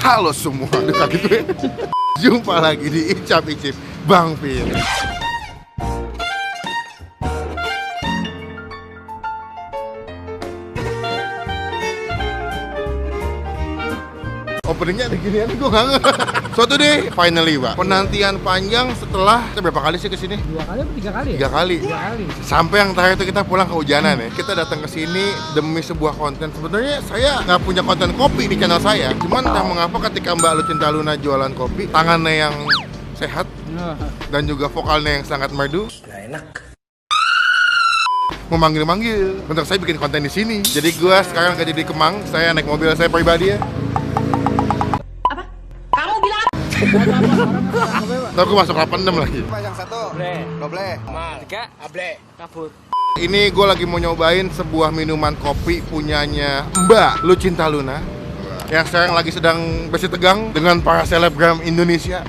Halo semua, dekat gitu ya. Jumpa lagi di Icap Icip Bang Pin. Openingnya ada ginian, gue nggak ngerti. Suatu deh, finally Pak. Penantian panjang setelah kita berapa kali sih kesini? 2 kali atau 3 kali? 3 kali. 3 kali. Sampai yang terakhir itu kita pulang kehujanan ya. Kita datang ke sini demi sebuah konten. Sebenarnya saya nggak punya konten kopi di channel saya. Cuman entah mengapa ketika Mbak Lucinta Luna jualan kopi, tangannya yang sehat dan juga vokalnya yang sangat merdu. Gak enak. Memanggil-manggil untuk saya bikin konten di sini. Jadi gua sekarang kerja di Kemang. Saya naik mobil saya pribadi ya. Ntar gue masuk 86 lagi. Yang satu, doble, tiga, able, kabur. Ini gue lagi mau nyobain sebuah minuman kopi punyanya Mbak Lucinta Luna yang sekarang lagi sedang bersih tegang dengan para selebgram Indonesia.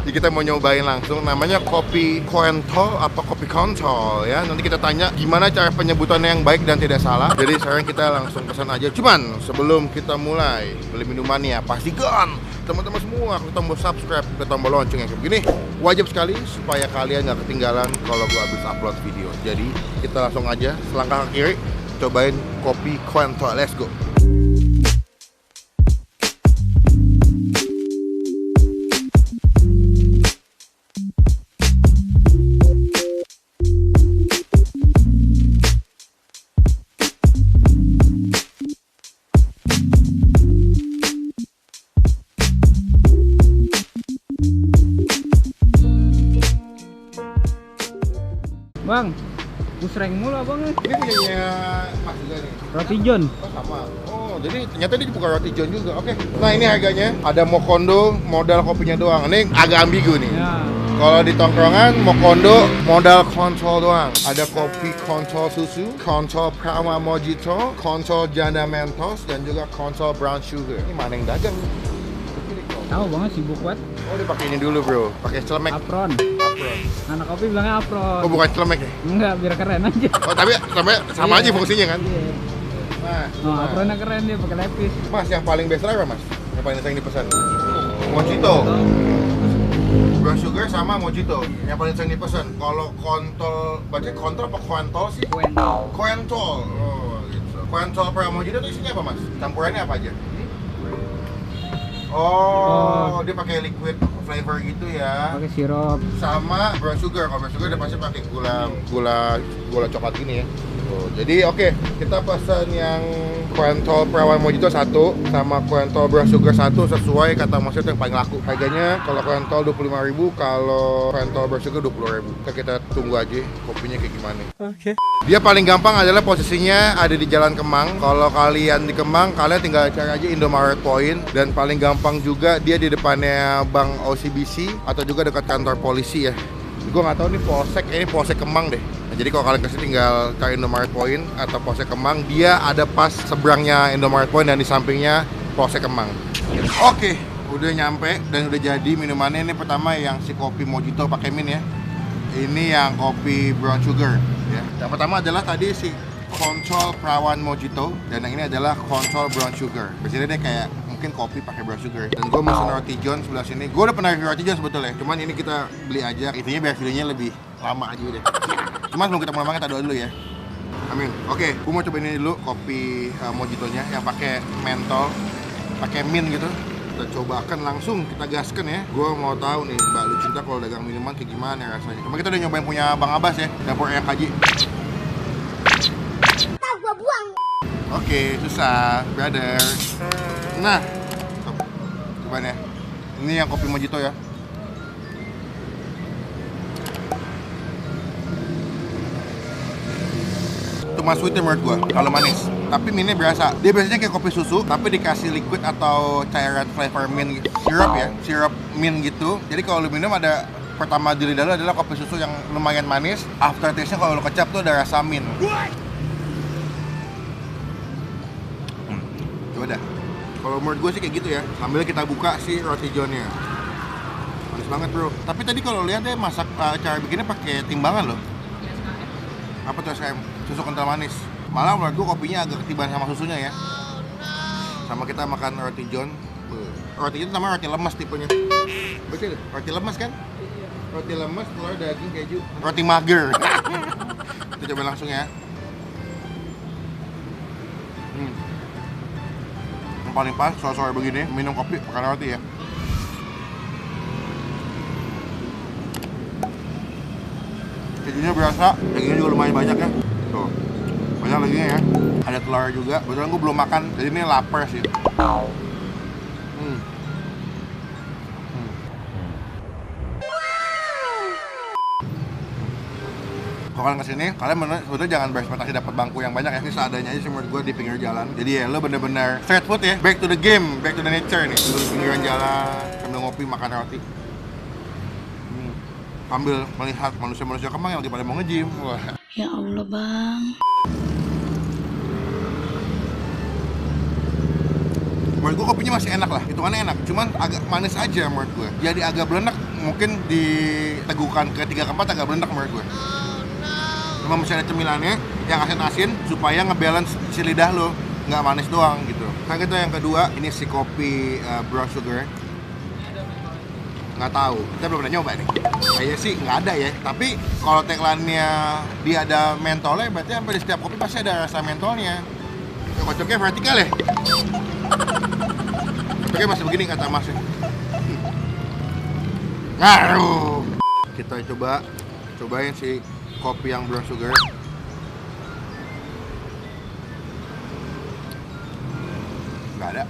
Jadi kita mau nyobain langsung. Namanya kopi kontol apa kopi kontol ya. Nanti kita tanya gimana cara penyebutannya yang baik dan tidak salah. Jadi sekarang kita langsung pesan aja. Cuman sebelum kita mulai beli minumannya, pastikan teman-teman semua klik tombol subscribe, klik tombol lonceng yang kayak begini. Wajib sekali supaya kalian nggak ketinggalan kalau gua habis upload video. Jadi kita langsung aja selangkah ke kiri cobain kopi kontol. Let's go. Bang, busreng mulu abang nih. Ini punyanya Mas juga nih. Roti John. Oh sama. Oh jadi ternyata dia bukan roti John juga. Oke. Nah ini harganya ada Mokondo modal kopinya doang. Ini agak ambigu nih. Ya. Kalau di tongkrongan Mokondo modal kontol doang. Ada kopi kontol susu, kontol Prama Mojito, kontol Janda Mentos dan juga kontol Brown Sugar. Ini mana yang dagang? Tahu banget sibuk banget. Oh dia pakai ini dulu bro. Pakai celemek. Apron. Apron. Anak kopi bilangnya apron. Oh bukan celemek ya? Enggak, biar keren aja. Oh tapi sama aja fungsinya kan? Iya. Nah, Oh, apronnya keren dia pakai lepis. Mas yang paling best seller apa mas? Yang paling sering dipesan? Mojito. Brown Sugar sama Mojito yang paling sering dipesan. Kalau kontol, baca kontol apa kontol sih? Kuentol. Kontol. Oh gitu. Kontol per Mojito itu isinya apa mas? Campurannya apa aja? Oh, dia pakai liquid flavor gitu ya. Pakai sirup. Sama brown sugar. Kalau brown sugar dia pasti pakai gula coklat gini ya. Oh, jadi oke, kita pesan yang kontol perawan mojito 1 sama kontol brown sugar 1 sesuai kata Mas yang paling laku. Harganya kalau kontol 25.000, kalau kontol brown sugar 20.000. Kita tunggu aja kopinya kayak gimana. Oke. Dia paling gampang adalah posisinya ada di Jalan Kemang. Kalau kalian di Kemang, kalian tinggal cari aja Indomaret Point. Dan paling gampang juga dia di depannya Bank OCBC atau juga dekat kantor polisi ya. Gue nggak tahu nih Polsek, ini Polsek Kemang deh. Nah, jadi kalau kalian kesini tinggal cari Indomaret Point atau Polsek Kemang, dia ada pas seberangnya Indomaret Point dan di sampingnya Polsek Kemang. Oke, udah nyampe dan udah jadi minumannya. Ini pertama yang si kopi mojito pakai min ya. Ini yang kopi brown sugar ya. Yang pertama adalah tadi si kontol perawan mojito dan yang ini adalah kontol brown sugar. Biasanya dia kayak mungkin kopi pakai brown sugar. Dan gue mesen roti john sebelah sini. Gue udah pernah review roti john sebetulnya. Cuman ini kita beli aja. Intinya biar videonya lebih lama aja deh. Cuman sebelum kita mulai makan kita doa dulu ya. Amin. Oke, gue mau coba ini dulu kopi mojitonya yang pakai mentol, pakai mint gitu. Kita cobakan langsung, kita gaskan ya. Gue mau tahu nih Mbak Lucinta kalau dagang minuman kayak gimana rasanya. Cuma kita udah nyobain punya Bang Abbas ya, dapur Eyang Kaji. Gua buang. Oke, susah, brother. Nah, coba ya. Ini yang kopi mojito ya. Itu mas sweetnya menurut gua, kalau manis. Tapi minnya berasa. Dia biasanya kayak kopi susu, tapi dikasih liquid atau cairan flavor mint gitu. Sirup ya, sirup mint gitu. Jadi kalau lu minum ada pertama di lidah lu adalah kopi susu yang lumayan manis. After taste-nya kalau lu kecap tuh ada rasa mint. Coba dah. Kalau menurut gue sih kayak gitu ya. Sambil kita buka si roti johnnya. Manis banget bro. Tapi tadi kalau lihat deh masak cara bikinnya pakai timbangan loh. Apa tuh SKM? Susu kental manis. Malah menurut gue kopinya agak ketiban sama susunya ya. Sama kita makan roti john. Roti itu namanya roti lemas tipenya. Betul, roti lemas kan? Roti lemas, telur, daging, keju. Roti mager. Kita coba langsung ya. Yang paling pas, sore-sore begini, minum kopi, makan roti ya. Kejunya berasa, dagingnya juga lumayan banyak ya. Tuh, banyak dagingnya ya. Ada telur juga. Kebetulan gue belum makan, jadi ini lapar sih. Kalau kalian kesini, kalian sebetulnya jangan berekspektasi dapat bangku yang banyak ya. Ini seadanya aja sih menurut gue di pinggir jalan. Jadi ya lo bener-bener street food ya. Back to the game, back to the nature nih. Duduk di pinggiran jalan, sambil ngopi, makan roti. Sambil melihat manusia-manusia Kemang yang lagi pada mau nge-gym. Wah. Ya Allah bang. Menurut gue kopinya masih enak lah, hitungannya enak. Cuman agak manis aja menurut gue. Jadi agak belenek, mungkin diteguhkan ketiga keempat agak belenek menurut gue. Cuma masih ada cemilannya yang asin-asin supaya ngebalance si lidah lo, nggak manis doang gitu. Nah gitu yang kedua, ini si kopi brown sugar. Nggak tahu, kita belum pernah nyoba nih. Kayaknya sih nggak ada ya. Tapi kalau tagline-nya dia ada mentolnya, berarti hampir di setiap kopi pasti ada rasa mentolnya. Kocoknya vertikal ya. Kocoknya masih begini kata Mas. Ngaruh. Kita cobain si kopi yang brown sugar. Nggak ada.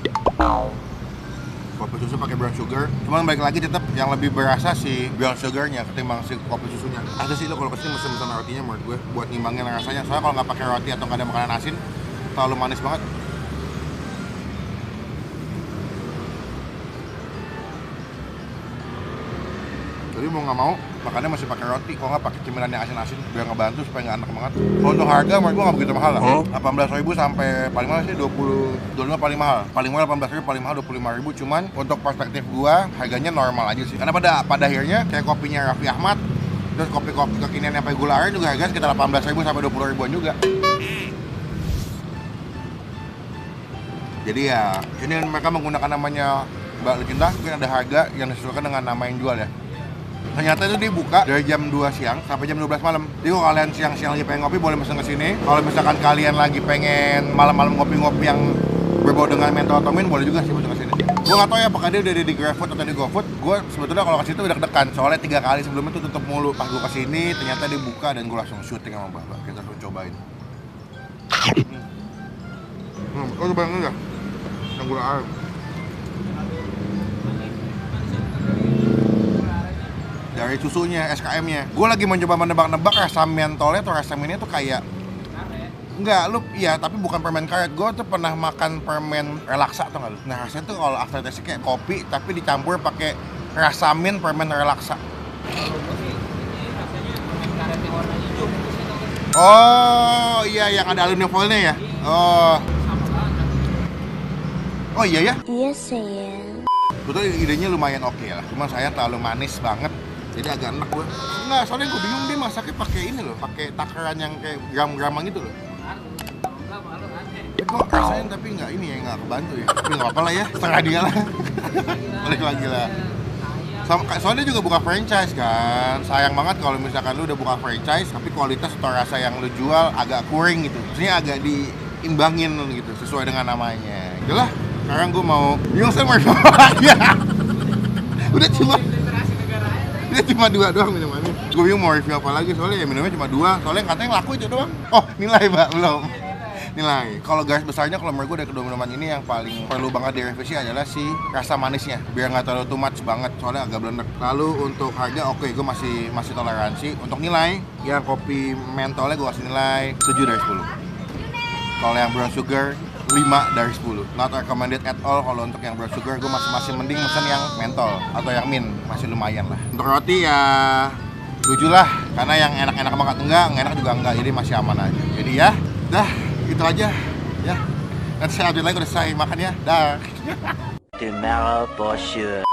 Kopi susu pakai brown sugar. Cuman balik lagi tetap yang lebih berasa si brown sugarnya ketimbang si kopi susunya. Ada sih lo kalau kesini mesen rotinya menurut gue buat ngimbangin rasanya. Soalnya kalau nggak pakai roti atau nggak ada makanan asin terlalu manis banget. Jadi mau nggak mau makannya masih pakai roti, kalau nggak pakai cemilan yang asin-asin biar ngebantu supaya nggak enak banget. Kalau untuk harga menurut gue nggak begitu mahal lah. 18.000 sampai paling mahal sih 25 paling mahal. Paling mahal 18.000, paling mahal 25.000. Cuman untuk perspektif gue harganya normal aja sih. Karena pada akhirnya kayak kopinya Raffi Ahmad, terus kopi-kopi kekinian yang pakai gula aren juga harganya sekitar 18.000 sampai 20.000-an juga. Jadi ya ini mereka menggunakan namanya Mbak Lucinta, mungkin ada harga yang disesuaikan dengan nama yang jual ya. Ternyata itu dibuka dari jam 2 siang sampai jam 12 malam. Jadi kalau kalian siang-siang lagi pengen ngopi boleh pesen ke sini. Kalau misalkan kalian lagi pengen malam-malam ngopi-ngopi yang berbau dengan mentol atau min, boleh juga sih pesen ke sini. Gue nggak tahu ya apakah dia udah di GrabFood atau di GoFood. Gue sebetulnya kalau ke situ udah deg-degan. Soalnya 3 kali sebelumnya tuh tutup mulu. Pas gue kesini ternyata dibuka dan gue langsung syuting sama Mbak. Kita langsung cobain. Oh cobain enggak? Yang gula aren. Dari susunya, SKM-nya. Gue lagi mencoba menebak-nebak rasa mentolnya atau rasa minnya tuh kayak enggak, iya, tapi bukan permen karet. Gue tuh pernah makan permen relaksa tuh nggak lu? Nah rasanya tuh kalau aftertaste kayak kopi tapi dicampur pakai rasa mint permen relaksa. Oh iya, yang ada aluminium foilnya ya? Oh iya ya? Iya sayang. Betul, idenya lumayan oke lah. Cuma saya terlalu manis banget. Jadi agak enak gue. Enggak, soalnya gue bingung dia masaknya pakai ini loh, pakai takaran yang kayak gram-graman gitu loh. Kok rasanya tapi nggak ini ya, nggak kebantu ya. Tapi nggak apa-apa lah ya, setengah dia lah. Balik lagi lah. Soalnya juga buka franchise kan. Sayang banget kalau misalkan lu udah buka franchise tapi kualitas atau rasa yang lu jual agak kurang gitu. Maksudnya agak diimbangin gitu sesuai dengan namanya. Itulah. Sekarang gue mau bingung saya mau lagi. Udah cuma 2 doang minumannya. Gue bingung mau review apa lagi soalnya ya minumnya cuma 2. Soalnya katanya laku itu doang. Oh nilai Mbak, belum. Nilai. Kalau garis besarnya kalau menurut gue dari kedua minuman ini yang paling perlu banget direvisi adalah si rasa manisnya. Biar nggak terlalu too much banget soalnya agak belenek. Lalu untuk harga oke, gue masih toleransi. Untuk nilai yang kopi mentolnya gue kasih nilai 7 dari 10. Kalau yang brown sugar 5 dari 10. Not recommended at all. Kalau untuk yang brown sugar gue masih mending mesen yang mentol atau yang mint, masih lumayan lah. Untuk roti ya 7 lah, karena yang enak-enak banget enggak enak juga enggak, jadi masih aman aja. Jadi ya, dah itu aja ya. Nanti saya update lagi udah selesai makan ya. Dah. Tomorrow for sure.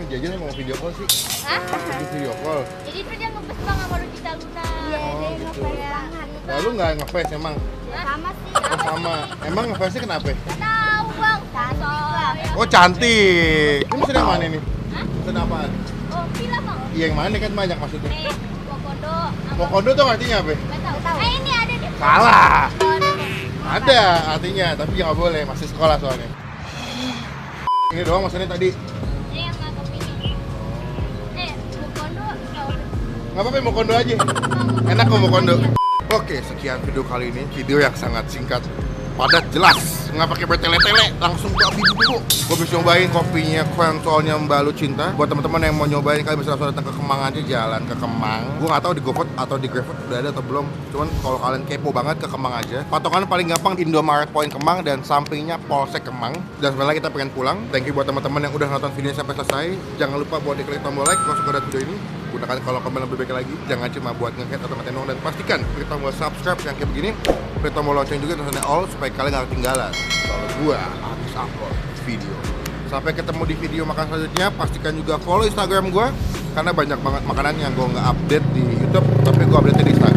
Ini jajan mau video call sih. Hah? Video call. Jadi itu dia ngepes bang sama Lucita Luna. Iya, dia gitu. ngepes banget. Lalu nggak ngeface emang? Sama sih. Oh sama. Emang ngeface kenapa? Gak tahu bang, Oh cantik. Ini mesin yang mana nih? Hah? Mesin apaan? Oh, pila bang. Iya yang mana kan banyak maksudnya. Mokondo. Mokondo tuh artinya apa? Nggak tahu. Ini ada di. Salah. Oh, ada. Ada artinya, tapi nggak boleh, masih sekolah soalnya. Ini doang maksudnya tadi. Ini yang nggak kepingin. Mokondo. Nggak apa-apa, Mokondo aja. Enak kok Mokondo. Oke, sekian video kali ini. Video yang sangat singkat, padat, jelas. Nggak pakai bertele-tele, langsung ke api dulu. Gue bisa nyobain kopinya Kuen soalnya Mbak Lu Cinta. Buat teman-teman yang mau nyobain, kalian bisa langsung datang ke Kemang aja, jalan ke Kemang. Gue nggak tahu di GoFood atau di GrabFood udah ada atau belum. Cuman kalau kalian kepo banget ke Kemang aja. Patokan paling gampang Indomaret Point Kemang dan sampingnya Polsek Kemang. Dan sebenarnya kita pengen pulang. Thank you buat teman-teman yang udah nonton videonya sampai selesai. Jangan lupa buat diklik tombol like kalau suka video ini. Gunakan kalau komen lebih baik lagi. Jangan cuma buat nge-hate atau nge-tenong. Dan pastikan klik tombol subscribe yang kayak begini. Klik tombol lonceng juga tulisannya all supaya kalian gak ketinggalan kalau gua habis upload video. Sampai ketemu di video makan selanjutnya. Pastikan juga follow Instagram gua karena banyak banget makanan yang gua nggak update di YouTube, tapi gua update di Instagram.